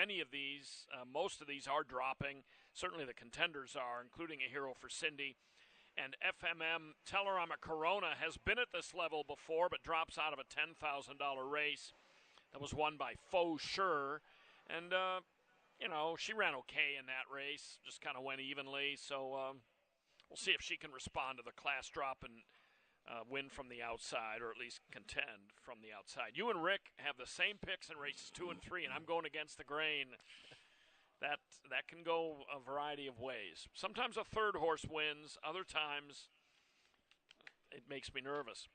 many of these, most of these are dropping. Certainly the contenders are, including a Hero for Cindy. And FMM Tellerama Corona has been at this level before, but drops out of a $10,000 race that was won by Faux Sure. And, she ran okay in that race, just kind of went evenly. So we'll see if she can respond to the class drop and win from the outside, or at least contend from the outside. You and Rick have the same picks in races 2 and 3, and I'm going against the grain. That can go a variety of ways. Sometimes a third horse wins. Other times it makes me nervous.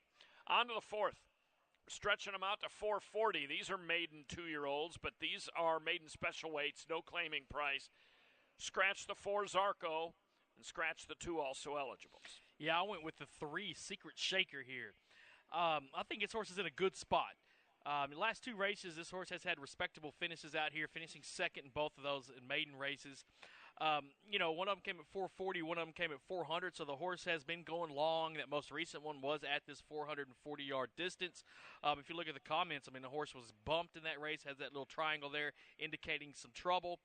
On to the fourth. Stretching them out to 440. These are maiden 2-year-olds, but these are maiden special weights, no claiming price. Scratch the 4 Zarco and scratch the 2 also eligibles. Yeah, I went with the 3 Secret Shaker here. I think this horse is in a good spot. The last 2 races, this horse has had respectable finishes out here, finishing second in both of those in maiden races. One of them came at 440, one of them came at 400, so the horse has been going long. That most recent one was at this 440-yard distance. If you look at the comments, the horse was bumped in that race, has that little triangle there indicating some trouble.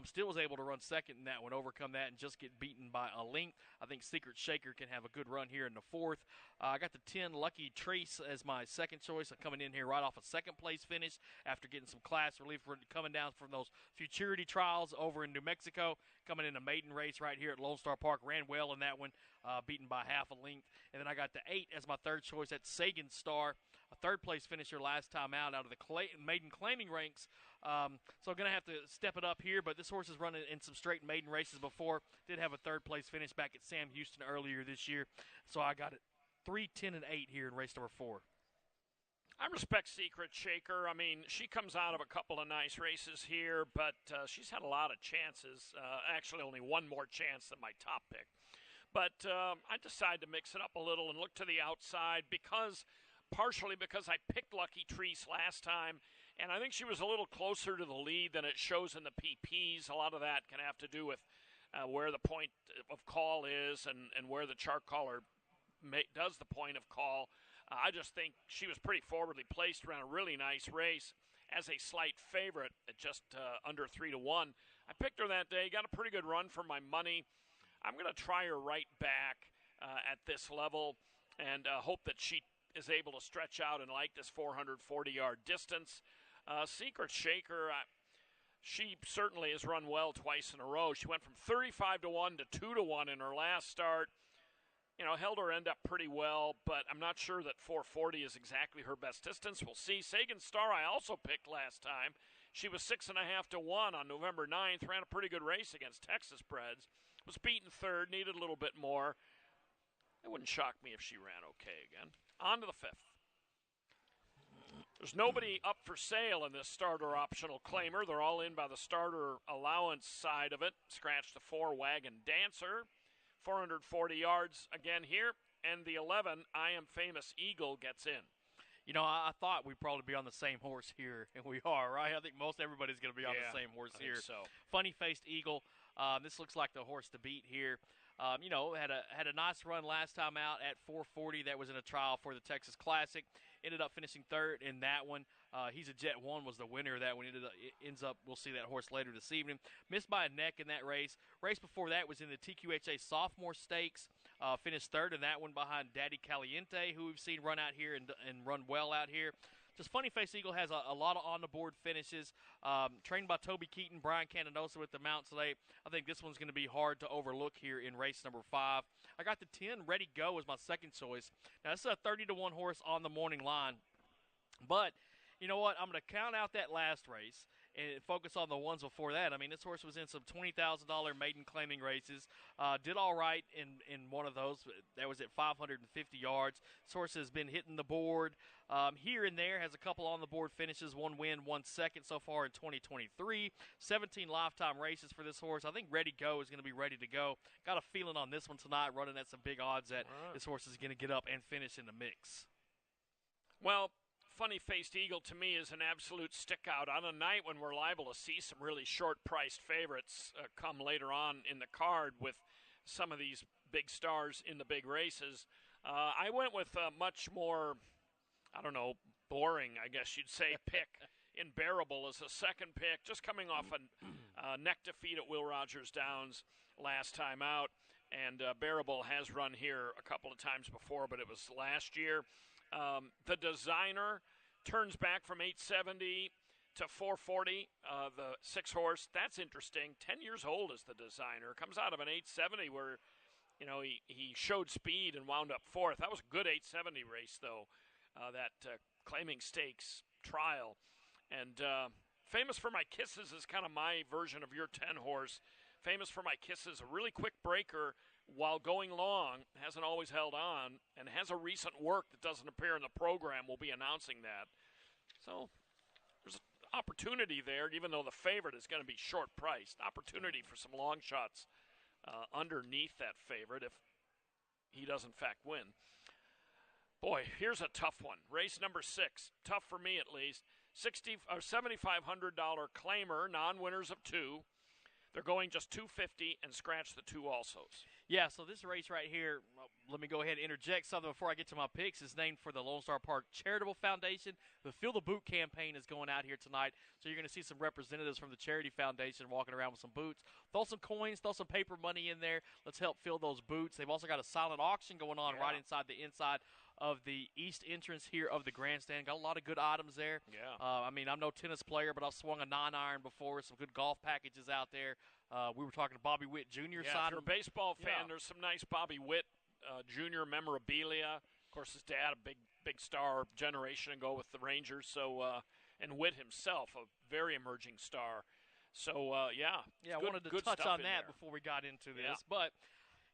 Still was able to run second in that one, overcome that, and just get beaten by a length. I think Secret Shaker can have a good run here in the fourth. I got the 10 Lucky Trace as my second choice. I'm coming in here right off a second-place finish after getting some class relief coming down from those futurity trials over in New Mexico. Coming in a maiden race right here at Lone Star Park. Ran well in that one, beaten by half a length. And then I got the 8 as my third choice. That's Sagan Star, a third-place finisher last time out of the maiden claiming ranks. So I'm going to have to step it up here, but this horse has run in some straight maiden races before. Did have a third-place finish back at Sam Houston earlier this year. So I got it 3, 10, and 8 here in race number 4. I respect Secret Shaker. She comes out of a couple of nice races here, but she's had a lot of chances. Actually, only one more chance than my top pick. But I decided to mix it up a little and look to the outside partially because I picked Lucky Trace last time, and I think she was a little closer to the lead than it shows in the PPs. A lot of that can have to do with where the point of call is and where the chart caller does the point of call. I just think she was pretty forwardly placed, ran a really nice race as a slight favorite at just under 3-1. I picked her that day, got a pretty good run for my money. I'm going to try her right back at this level and hope that she is able to stretch out and like this 440-yard distance. Secret Shaker, she certainly has run well twice in a row. She went from 35-1 to 2-1 in her last start. Held her end up pretty well, but I'm not sure that 440 is exactly her best distance. We'll see. Sagan Star I also picked last time. She was 6.5-1 on November 9th, ran a pretty good race against Texas Breds. Was beaten third, needed a little bit more. It wouldn't shock me if she ran okay again. On to the 5th. There's nobody up for sale in this starter optional claimer. They're all in by the starter allowance side of it. Scratch the 4 Wagon Dancer. 440 yards again here. And the 11, I Am Famous Eagle, gets in. I thought we'd probably be on the same horse here, and we are, right? I think most everybody's going to be on the same horse here. So. Funny-faced Eagle. This looks like the horse to beat here. Had a nice run last time out at 440. That was in a trial for the Texas Classic. Ended up finishing third in that one. He's a Jet 1 was the winner of that one. We'll see that horse later this evening. Missed by a neck in that race. Race before that was in the TQHA Sophomore Stakes. Finished third in that one behind Daddy Caliente, who we've seen run out here and run well out here. Just Funny Face Eagle has a lot of on-the-board finishes. Trained by Toby Keaton, Brian Candanosa with the mount today. I think this one's going to be hard to overlook here in race number 5. I got the 10 Ready Go as my second choice. Now, this is a 30-1 horse on the morning line. But you know what? I'm going to count out that last race and focus on the ones before that. This horse was in some $20,000 maiden claiming races. Did all right in one of those. That was at 550 yards. This horse has been hitting the board here and there. Has a couple on the board finishes. 1 win, 1 second so far in 2023. 17 lifetime races for this horse. I think Ready Go is going to be ready to go. Got a feeling on this one tonight, running at some big odds that this horse is going to get up and finish in the mix. Well, Funny-Faced Eagle, to me, is an absolute stick-out on a night when we're liable to see some really short-priced favorites come later on in the card with some of these big stars in the big races. I went with a much more, boring, I guess you'd say, pick in Bearable as a second pick, just coming off a neck defeat at Will Rogers Downs last time out. And Bearable has run here a couple of times before, but it was last year. The Designer turns back from 870 to 440, the 6-horse. That's interesting. 10 years old is the Designer. Comes out of an 870 where, he showed speed and wound up fourth. That was a good 870 race, though, that Claiming Stakes trial. And Famous for My Kisses is kind of my version of your 10-horse. Famous for My Kisses, a really quick breaker while going long, hasn't always held on, and has a recent work that doesn't appear in the program. We'll be announcing that. So there's an opportunity there, even though the favorite is going to be short-priced. Opportunity for some long shots underneath that favorite if he does, in fact, win. Boy, here's a tough one. Race number 6, tough for me at least. $7,500 claimer, non-winners of 2. They're going just $250 and scratch the 2 alsos. Yeah, so this race right here, let me go ahead and interject something before I get to my picks. It's named for the Lone Star Park Charitable Foundation. The Fill the Boot campaign is going out here tonight, so you're going to see some representatives from the Charity Foundation walking around with some boots. Throw some coins, throw some paper money in there. Let's help fill those boots. They've also got a silent auction going on right inside the inside of the east entrance here of the grandstand. Got a lot of good items there. Yeah. I'm no tennis player, but I've swung a 9-iron before. Some good golf packages out there. We were talking to Bobby Witt Jr. Yeah, if you're a baseball fan, there's some nice Bobby Witt Jr. memorabilia. Of course, his dad, a big star generation ago with the Rangers. So, and Witt himself, a very emerging star. So, I wanted to touch on that before we got into this, but.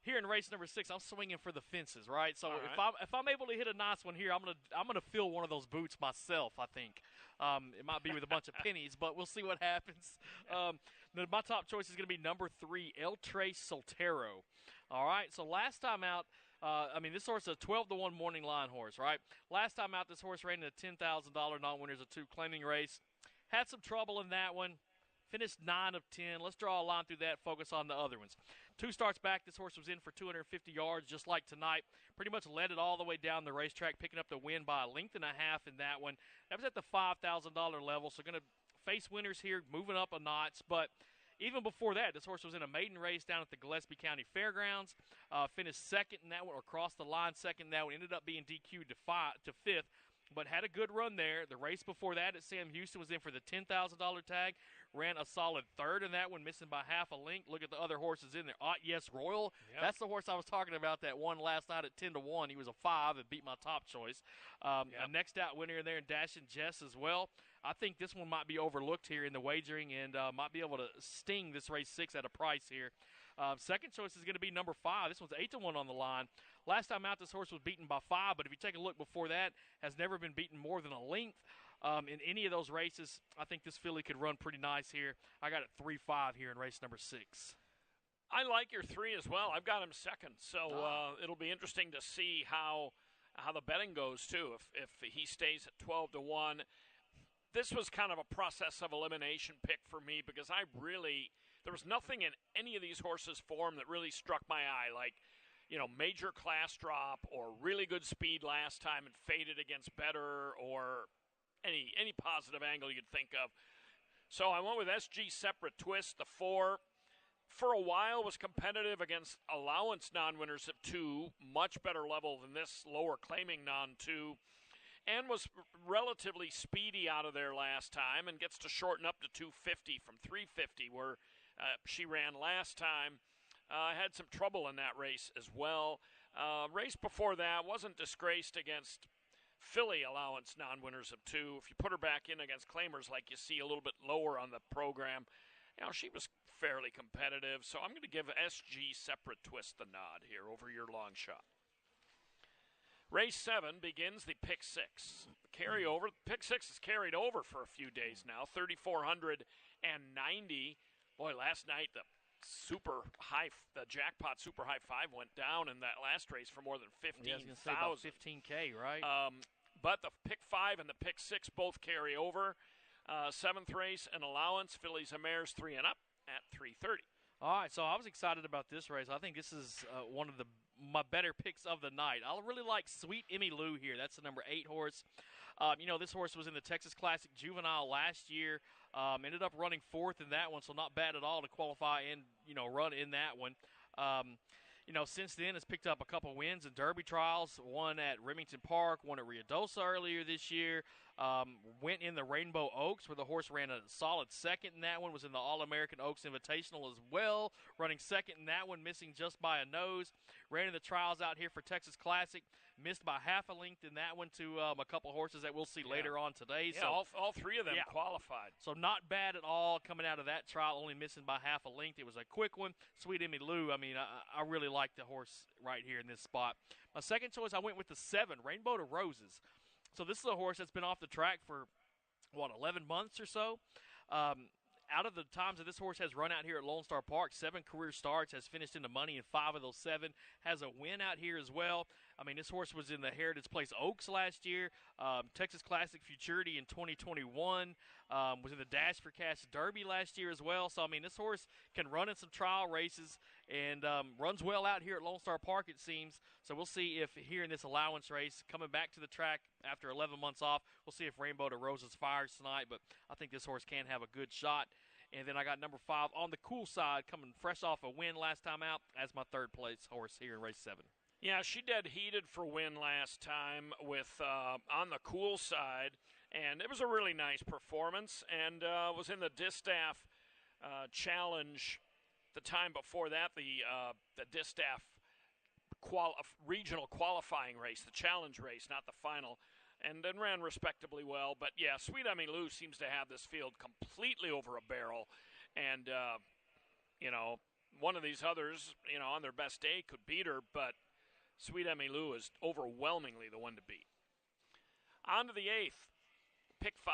Here in race number 6, I'm swinging for the fences, right? So if I'm able to hit a nice one here, I'm gonna fill one of those boots myself. I think it might be with a bunch of pennies, but we'll see what happens. My top choice is going to be number 3, El Tres Soltero. All right. So last time out, this horse is a 12-1 morning line horse, right? Last time out, this horse ran in a $10,000 non-winners of 2 claiming race. Had some trouble in that one. Finished 9 of 10. Let's draw a line through that, focus on the other ones. 2 starts back, this horse was in for 250 yards, just like tonight. Pretty much led it all the way down the racetrack, picking up the win by a length and a half in that one. That was at the $5,000 level, so going to face winners here, moving up a notch. But even before that, this horse was in a maiden race down at the Gillespie County Fairgrounds. Finished second in that one, or crossed the line second in that one. Ended up being DQ'd to fifth. But had a good run there. The race before that at Sam Houston was in for the $10,000 tag. Ran a solid third in that one, missing by half a length. Look at the other horses in there. Yes Royal. Yep. That's the horse I was talking about that won last night at 10-1. He was a 5 and beat my top choice. A next out winner in there, and Dashing Jess as well. I think this one might be overlooked here in the wagering and might be able to sting this race 6 at a price here. Second choice is going to be number 5. This one's 8-1 on the line. Last time out, this horse was beaten by 5, but if you take a look before that, has never been beaten more than a length. In any of those races, I think this filly could run pretty nice here. I got it 3-5 here in race number 6. I like your 3 as well. I've got him second, so it'll be interesting to see how the betting goes too. If he stays at 12-1, this was kind of a process of elimination pick for me because there was nothing in any of these horses' form that really struck my eye, like major class drop or really good speed last time and faded against better or any positive angle you'd think of. So I went with SG Separate Twist, the 4. For a while was competitive against allowance non-winners of 2, much better level than this lower claiming non-2, and was relatively speedy out of there last time and gets to shorten up to 250 from 350 where she ran last time. Had some trouble in that race as well. Race before that wasn't disgraced against filly allowance non-winners of 2. If you put her back in against claimers like you see a little bit lower on the program, she was fairly competitive. So I'm going to give SG Separate Twist the nod here over your long shot. Race 7 begins the pick 6. Carryover. Pick 6 is carried over for a few days now. 3,490. Boy, last night the jackpot super high 5 went down in that last race for more than 15,000. $15K, right? But the pick 5 and the pick 6 both carry over. 7th race, an allowance, fillies and mares 3 and up at 330. All right, so I was excited about this race. I think this is one of my better picks of the night. I really like Sweet Emmy Lou here. That's the number 8 horse. This horse was in the Texas Classic Juvenile last year. Ended up running fourth in that one, so not bad at all to qualify and, run in that one. Since then has picked up a couple wins in Derby trials, one at Remington Park, one at Ruidoso earlier this year. Went in the Rainbow Oaks where the horse ran a solid second in that one, was in the All-American Oaks Invitational as well, running second in that one, missing just by a nose. Ran in the trials out here for Texas Classic, missed by half a length in that one to a couple horses that we'll see later on today. Yeah, so all three of them qualified. So not bad at all coming out of that trial, only missing by half a length. It was a quick one. Sweet Emmy Lou, I really like the horse right here in this spot. My second choice, I went with the 7, Rainbow to Roses. So this is a horse that's been off the track for, 11 months or so. Out of the times that this horse has run out here at Lone Star Park, 7 career starts, has finished in the money in 5 of those 7, has a win out here as well. This horse was in the Heritage Place Oaks last year, Texas Classic Futurity in 2021, was in the Dash for Cash Derby last year as well. So, this horse can run in some trial races and runs well out here at Lone Star Park, it seems. So we'll see if here in this allowance race, coming back to the track after 11 months off, we'll see if Rainbow to Roses fires tonight. But I think this horse can have a good shot. And then I got number 5 on the cool side, coming fresh off a win last time out as my third place horse here in race 7. Yeah, she dead heated for win last time with on the cool side, and it was a really nice performance, and was in the Distaff Challenge the time before that, the Distaff regional qualifying race, the challenge race, not the final, and then ran respectably well. But, yeah, Sweet Emmy Lou seems to have this field completely over a barrel, and, one of these others, on their best day could beat her, but Sweet Emmy Lou is overwhelmingly the one to beat. On to the 8th. Pick 5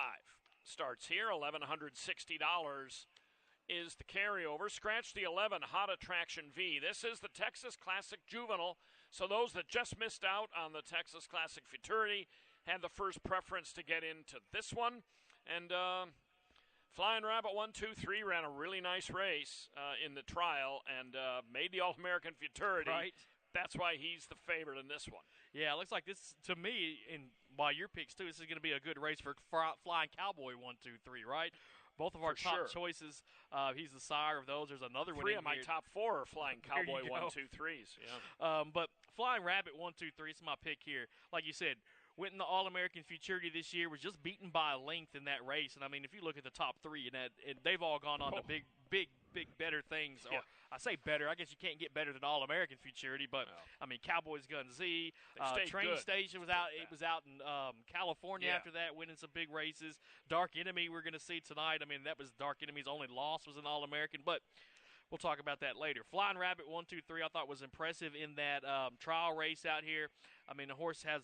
starts here. $1,160 is the carryover. Scratch the 11, Hot Attraction V. This is the Texas Classic Juvenile, so those that just missed out on the Texas Classic Futurity had the first preference to get into this one. And Flying Rabbit 1, 2, 3 ran a really nice race in the trial and made the All-American Futurity. Right. That's why he's the favorite in this one. Yeah, it looks like this, to me, and by your picks too, this is going to be a good race for Flying Cowboy 1, 2, 3, right? Both of our top choices. He's the sire of those. There's another one. 3 of my top 4 are Flying Cowboy 1, 2, 3s. Yeah. But Flying Rabbit 1, 2, 3 is my pick here. Like you said, went in the All-American Futurity this year, was just beaten by a length in that race. And, if you look at the top 3, and they've all gone on to big, better things. Yeah. Or I say better. I guess you can't get better than All-American Futurity. But, Cowboys Gun Z, Train good. Station was out. It was out in California after that, winning some big races. Dark Enemy we're going to see tonight. That was Dark Enemy's only loss was an All-American. But we'll talk about that later. Flying Rabbit 1, 2, 3 I thought was impressive in that trial race out here. The horse has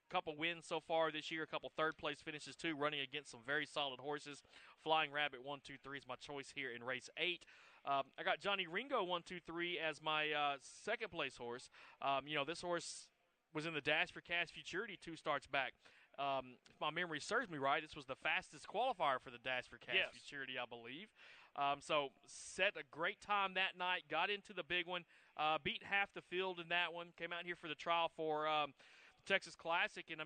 couple wins so far this year, a couple third-place finishes too, running against some very solid horses. Flying Rabbit 1, 2, 3 is my choice here in race 8. I got Johnny Ringo 1, 2, 3 as my second-place horse. This horse was in the Dash for Cash Futurity 2 starts back. If my memory serves me right, this was the fastest qualifier for the Dash for Cash Futurity, I believe. So set a great time that night, got into the big one, beat half the field in that one, came out here for the trial for Texas Classic, and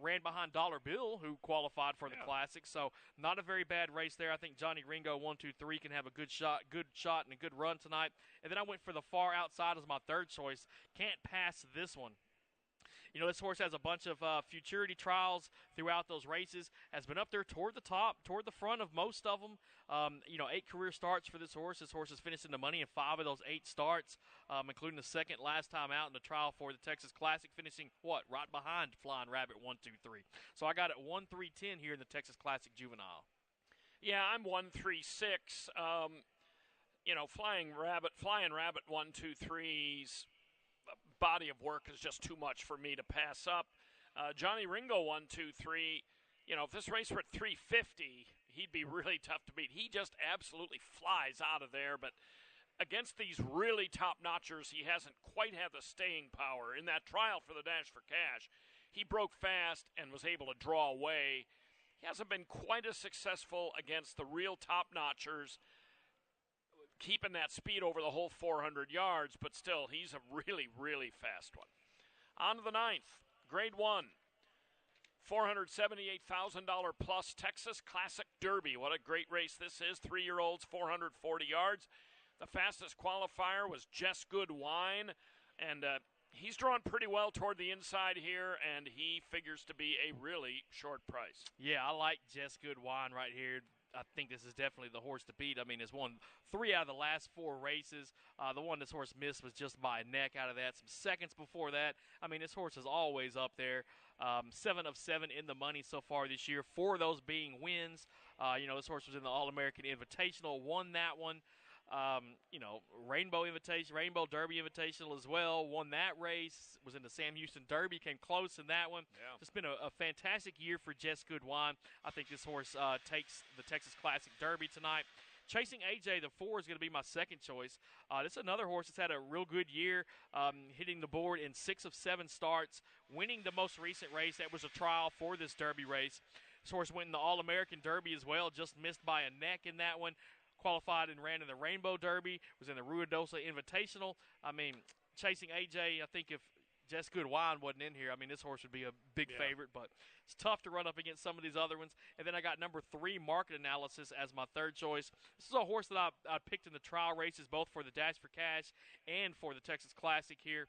ran behind Dollar Bill, who qualified for the Classic. So not a very bad race there. I think Johnny Ringo 1, 2, 3 can have a good shot and a good run tonight. And then I went for the far outside as my third choice. Can't pass this one. This horse has a bunch of futurity trials throughout those races, has been up there toward the top, toward the front of most of them. 8 career starts for this horse. This horse has finished in the money in 5 of those 8 starts, including the second last time out in the trial for the Texas Classic, finishing, right behind Flying Rabbit 1, 2, 3. So I got it 1, 3, 10 here in the Texas Classic Juvenile. Yeah, I'm 1, 3, 6. Flying Rabbit 1, 2, 3's body of work is just too much for me to pass up. Johnny Ringo 1, 2, 3. If this race were at 350, he'd be really tough to beat. He just absolutely flies out of there. But against these really top-notchers, he hasn't quite had the staying power. In that trial for the Dash for Cash, he broke fast and was able to draw away. He hasn't been quite as successful against the real top-notchers, keeping that speed over the whole 400 yards, but still, he's a really, really fast one. On to the 9th, grade 1. $478,000 plus Texas Classic Derby. What a great race this is. 3-year-olds, 440 yards. The fastest qualifier was Just Good Wine, and he's drawn pretty well toward the inside here, and he figures to be a really short price. Yeah, I like Just Good Wine right here. I think this is definitely the horse to beat. I mean, it's won 3 out of the last 4 races. The one this horse missed was just by a neck out of that. Some seconds before that. I mean, this horse is always up there. 7 of 7 in the money so far this year. 4 of those being wins. This horse was in the All-American Invitational, won that one. Rainbow Derby Invitational as well. Won that race. Was in the Sam Houston Derby. Came close in that one. Yeah. It's been a fantastic year for Just Good Wine. I think this horse takes the Texas Classic Derby tonight. Chasing AJ, the 4 is going to be my second choice. This is another horse that's had a real good year, hitting the board in 6 of 7 starts, winning the most recent race. That was a trial for this Derby race. This horse went in the All-American Derby as well, just missed by a neck in that one. Qualified and ran in the Rainbow Derby, was in the Ruidoso Invitational. I mean, chasing AJ, I think if Just Good Wine wasn't in here, I mean, this horse would be a big favorite, but it's tough to run up against some of these other ones. And then I got number 3, Market Analysis, as my third choice. This is a horse that I picked in the trial races, both for the Dash for Cash and for the Texas Classic here.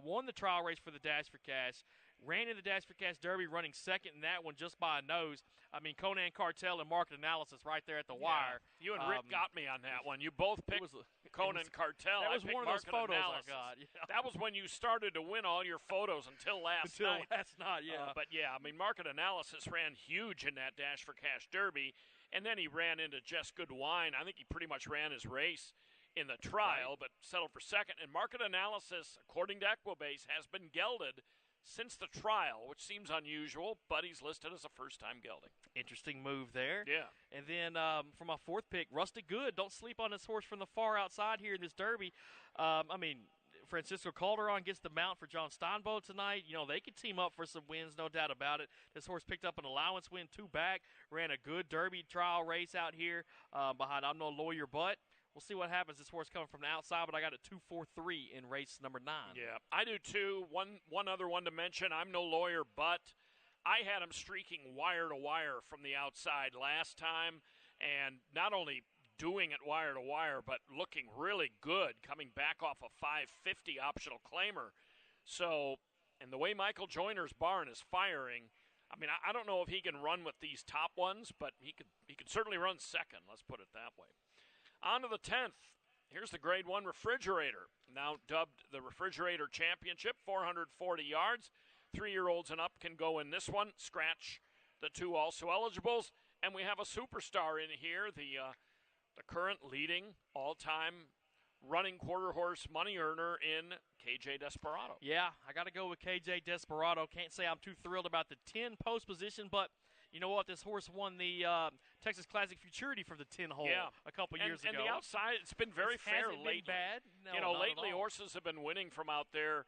Won the trial race for the Dash for Cash. Ran in the Dash for Cash Derby, running second in that one just by a nose. I mean, Conan Cartel and Market Analysis right there at the wire. You and Rick got me on that one. You both picked Conan Cartel. That was one of those photos Analysis. I got. Yeah. That was when you started to win all your photos until last night. Yeah. But I mean, Market Analysis ran huge in that Dash for Cash Derby, and then he ran into Just Good Wine. I think he pretty much ran his race in the trial, but settled for second. And Market Analysis, according to Equibase, has been gelded since the trial, which seems unusual, but he's listed as a first-time gelding. Interesting move there. Yeah. And then for my fourth pick, Rustic Good. Don't sleep on this horse from the far outside here in this Derby. Francisco Calderon gets the mount for John Steinbo tonight. They could team up for some wins, no doubt about it. This horse picked up an allowance win, 2 back, ran a good Derby trial race out here behind I'm No Lawyer But. We'll see what happens. This horse coming from the outside, but I got a 2-4-3 in race number 9. Yeah, I do too. One other one to mention, I'm No Lawyer But. I had him streaking wire to wire from the outside last time, and not only doing it wire to wire, but looking really good coming back off a 550 optional claimer. So, and the way Michael Joyner's barn is firing, I mean, I don't know if he can run with these top ones, but he could certainly run second, let's put it that way. On to the 10th. Here's the Grade 1 Refrigerator, now dubbed the Refrigerator Championship, 440 yards. 3-year-olds and up can go in this one. Scratch the 2 also eligibles. And we have a superstar in here, the current leading all-time running quarter horse money earner in KJ Desperado. Yeah, I got to go with KJ Desperado. Can't say I'm too thrilled about the 10 post position, but you know what? This horse won the Texas Classic Futurity for the 10 hole a couple years ago. And the outside, it's been very fair lately. Bad. Lately horses have been winning from out there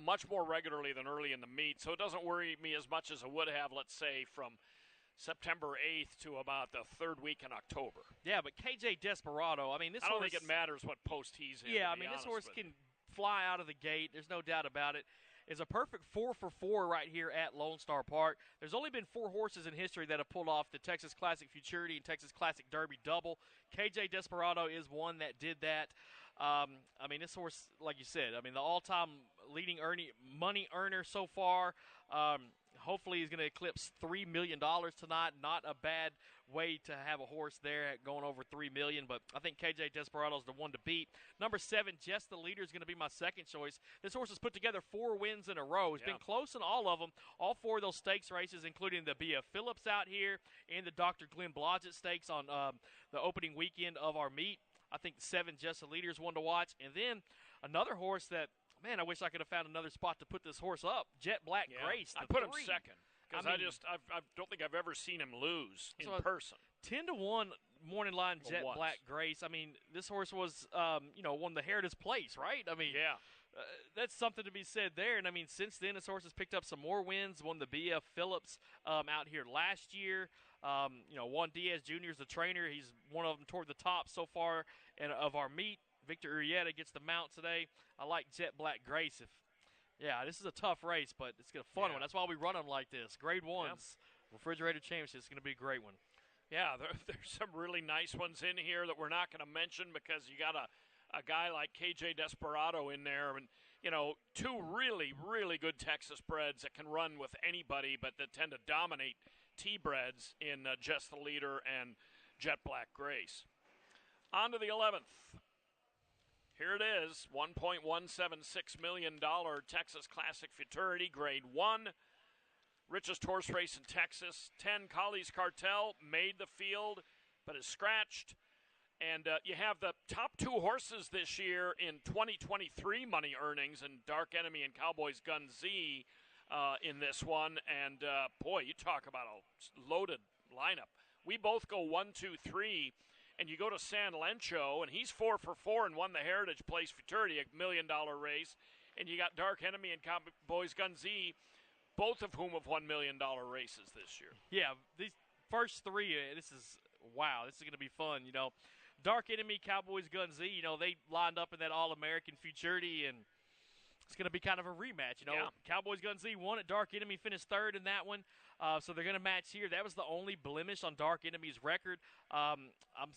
much more regularly than early in the meet, so it doesn't worry me as much as it would have, let's say, from September 8th to about the 3rd week in October. Yeah, but KJ Desperado, I mean, this horse... I don't think it matters what post he's in. Yeah, I mean, this horse can fly out of the gate. There's no doubt about it. It's a perfect 4 for 4 right here at Lone Star Park. There's only been 4 horses in history that have pulled off the Texas Classic Futurity and Texas Classic Derby double. KJ Desperado is one that did that. I mean, this horse, like you said, I mean, the all-time leading money earner so far. Hopefully he's going to eclipse $3 million tonight. Not a bad way to have a horse there at going over $3 million, but I think KJ Desperado is the one to beat. Number 7, Just the Leader, is going to be my second choice. This horse has put together 4 wins in a row. He's been close in all of them, all 4 of those stakes races, including the B.F. Phillips out here and the Dr. Glenn Blodgett Stakes on the opening weekend of our meet. I think 7, Just the Leader, is one to watch. And then another horse that, man, I wish I could have found another spot to put this horse up. Jet Black Grace. I put him second because I don't think I've ever seen him lose in person. 10-1 morning line Jet Black Grace. I mean, this horse was, won the Heritage Place, right? I mean, that's something to be said there. And I mean, since then, this horse has picked up some more wins. Won the B.F. Phillips out here last year. Juan Diaz Jr. is the trainer. He's one of them toward the top so far of our meet. Victor Urieta gets the mount today. I like Jet Black Grace. If Yeah, this is a tough race, but it's a fun Yeah. one. That's why we run them like this. Grade 1s, Refrigerator Championship is going to be a great one. Yeah, there's some really nice ones in here that we're not going to mention because you got a guy like KJ Desperado in there, and two really, really good Texas breds that can run with anybody, but that tend to dominate T-breds in Just the Leader and Jet Black Grace. On to the 11th. Here it is, $1.176 million Texas Classic Futurity, Grade 1. Richest horse race in Texas. 10, Colley's Cartel, made the field, but is scratched. And you have the top two horses this year in 2023 money earnings, and Dark Enemy and Cowboys Gun Z in this one. And, boy, you talk about a loaded lineup. We both go 1, 2, 3, and you go to San Lencho, and he's 4 for 4 and won the Heritage Place Futurity, $1 million race. And you got Dark Enemy and Cowboys Gun Z, both of whom have won $1 million races this year. Yeah, these first three, this is going to be fun, Dark Enemy, Cowboys Gun Z, they lined up in that All-American Futurity, and it's going to be kind of a rematch. Yeah. Cowboys Gun Z won it. Dark Enemy finished third in that one. So they're going to match here. That was the only blemish on Dark Enemy's record. I'm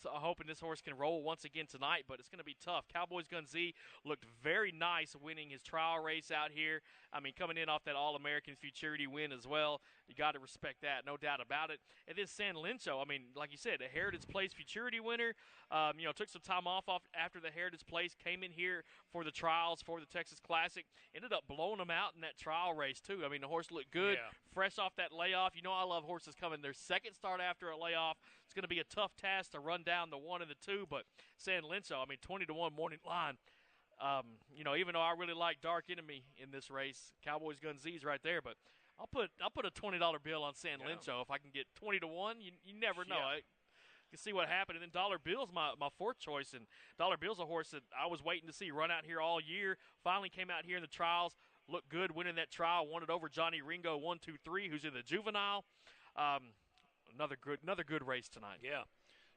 hoping this horse can roll once again tonight, but it's going to be tough. Cowboys Gun Z looked very nice winning his trial race out here. I mean, coming in off that All-American Futurity win as well. You got to respect that, no doubt about it. And then San Lencho, I mean, like you said, a Heritage Place Futurity winner. Took some time off after the Heritage Place, came in here for the trials for the Texas Classic, ended up blowing them out in that trial race too. I mean, the horse looked good, fresh off that layoff. I love horses coming their second start after a layoff. It's going to be a tough task to run down the 1 and the 2, but San Lencho, I mean, 20-1 morning line. Even though I really like Dark Enemy in this race, Cowboys Gun Z's right there, but I'll put a $20 bill on San Lencho if I can get 20-1. You never know. Yeah. You can see what happened. And then Dollar Bill's my fourth choice, and Dollar Bill's a horse that I was waiting to see run out here all year. Finally came out here in the trials, looked good winning that trial, won it over Johnny Ringo 1, 2, 3, who's in the juvenile. Another good race tonight. Yeah,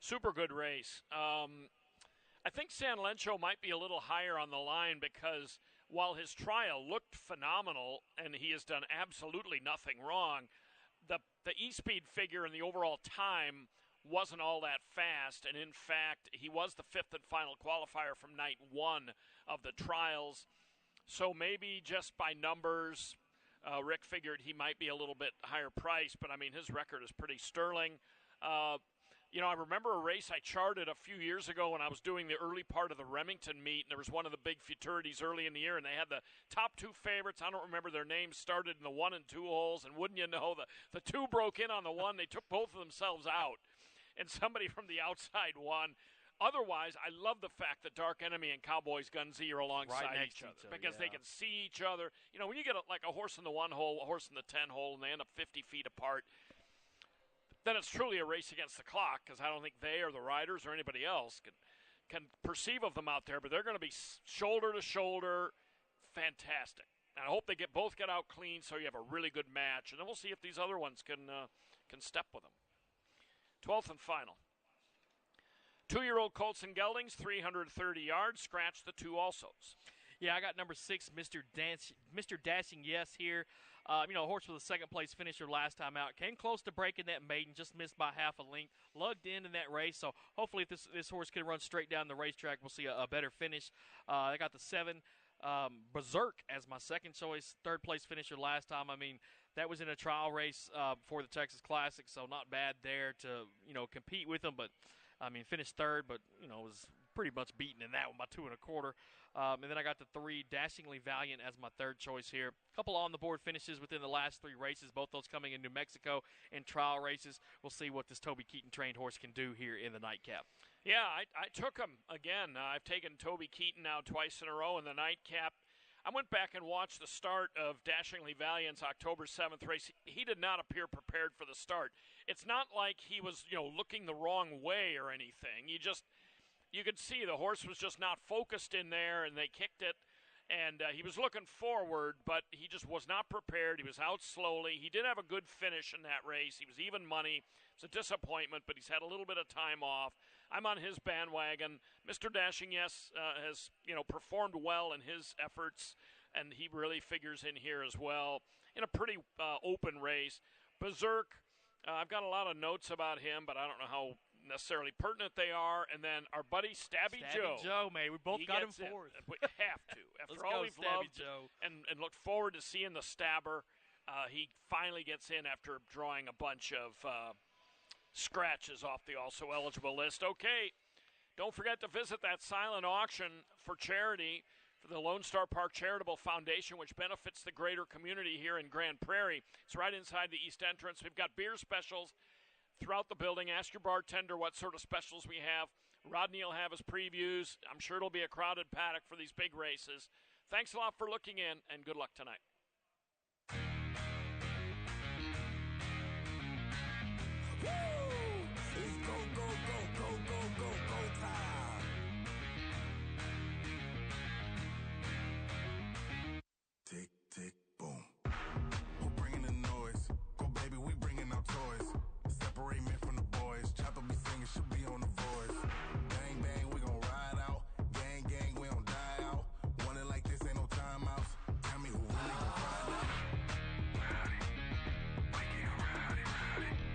super good race. I think San Lencho might be a little higher on the line because while his trial looked phenomenal and he has done absolutely nothing wrong, the E-speed figure and the overall time wasn't all that fast. And in fact, he was the 5th and final qualifier from night 1 of the trials. So maybe just by numbers, Rick figured he might be a little bit higher priced, but I mean, his record is pretty sterling. I remember a race I charted a few years ago when I was doing the early part of the Remington meet, and there was one of the big futurities early in the year, and they had the top 2 favorites. I don't remember their names, started in the 1 and 2 holes, and wouldn't you know, the 2 broke in on the 1. They took both of themselves out, and somebody from the outside won. Otherwise, I love the fact that Dark Enemy and Cowboys Gun Z are alongside right each other because they can see each other. When you get a horse in the 1 hole, a horse in the 10 hole, and they end up 50 feet apart, then it's truly a race against the clock because I don't think they or the riders or anybody else can perceive of them out there. But they're going to be shoulder to shoulder, fantastic. And I hope they both get out clean so you have a really good match, and then we'll see if these other ones can step with them. 12th and final. 2-year-old Colts and Geldings, 330 yards, scratch the 2 alsos. Yeah, I got number 6, Mr. Dashing Yes here. A horse with a second-place finisher last time out. Came close to breaking that maiden, just missed by half a length. Lugged in that race, so hopefully if this horse can run straight down the racetrack, we'll see a better finish. I got the 7, Berserk, as my second choice, third-place finisher last time. I mean, that was in a trial race for the Texas Classic, so not bad there to, compete with them. But, I mean, finished third, but, was pretty much beaten in that one by 2 1/4. And then I got the 3, Dashingly Valiant, as my third choice here. A couple on-the-board finishes within the last 3 races, both those coming in New Mexico in trial races. We'll see what this Toby Keaton trained horse can do here in the nightcap. Yeah, I took him again. I've taken Toby Keaton now twice in a row in the nightcap. I went back and watched the start of Dashingly Valiant's October 7th race. He did not appear prepared for the start. It's not like he was, looking the wrong way or anything. You could see the horse was just not focused in there, and they kicked it. And he was looking forward, but he just was not prepared. He was out slowly. He did have a good finish in that race. He was even money. It's a disappointment, but he's had a little bit of time off. I'm on his bandwagon. Mr. Dashing Yes has performed well in his efforts. and he really figures in here as well in a pretty open race. Berserk, I've got a lot of notes about him, but I don't know how necessarily pertinent they are. And then our buddy Stabby Joe, man, we both got him fourth. We have to. After all we've loved and looked forward to seeing the Stabber, he finally gets in after drawing a bunch of scratches off the also eligible list. Okay, don't forget to visit that silent auction for charity for the Lone Star Park Charitable Foundation, which benefits the greater community here in Grand Prairie. It's right inside the east entrance. We've got beer specials throughout the building. Ask your bartender what sort of specials we have. Rodney will have his previews. I'm sure it'll be a crowded paddock for these big races. Thanks a lot for looking in, and good luck tonight.